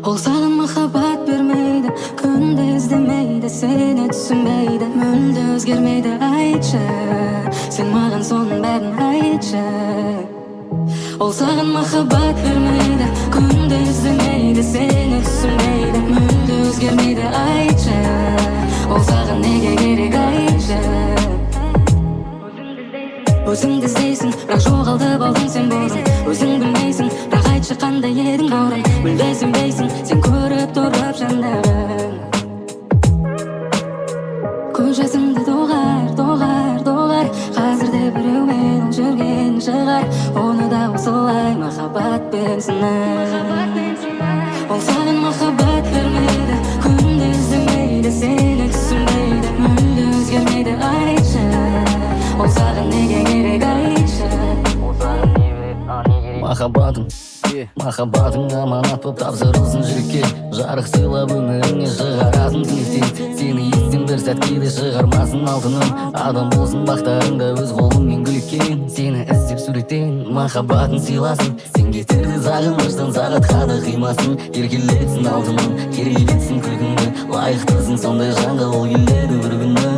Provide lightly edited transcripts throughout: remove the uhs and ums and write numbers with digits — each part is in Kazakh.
Ол саған махаббат бермейді, күнде іздемейді, сені түсінбейді, мүлде өзгермейді. Айтшы, сен маған соның бәрін айтшы. Ол саған махаббат бермейді, күнде іздемейді, сені түсінбейді, мүлде өзгермейді. Айтшы, ол саған неге керек? Айтшы. Өзіңді іздейсің, бірақ жоғалтып алдың сен бұрын. Өзің білмейсің, бірақ айтшы қандай едің бұрын. Мүлде сенбейсің, сен көріп тұрып жандарын. Көз жасыңды доғар, доғар, доғар. Қазірде біреумен ол жүрген шығар. Оны да осылай махаббатпен сынар. Ол саған махаббат бермейді, күнде іздемейді, сені түсінбейді, мүлде өзгермейді. Айтшы, ол саған неге керек? Айтшы. Махаббатың аманат боп тапсырылсын жүрекке. Жарық сыйлап өміріңе шығаратын тілектен. Сені естен бір сәт кейде шығармасын алтыным. Адам болсын бақтарыңда өз қолыңмен гүліккен. Сені іздеп суреттен махаббатын сыйласын. Сен кетерді сағыныштан сағатқа да қимасын. Еркелетсін алтыным, керейлетсін күлкіңді. Лайықтысың сондай жанға, ол келеді бір күні.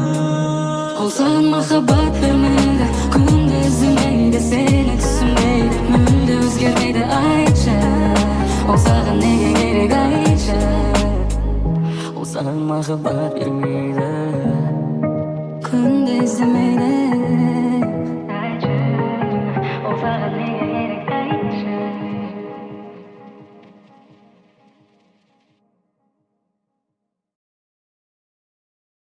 Ол саған махаббат бермейді, күнде іздемейді, сені түсінбейді, мүлде өзгермейді. Айтшы, ол саған неге керек? Айтшы. Ол саған махаббат бермейді.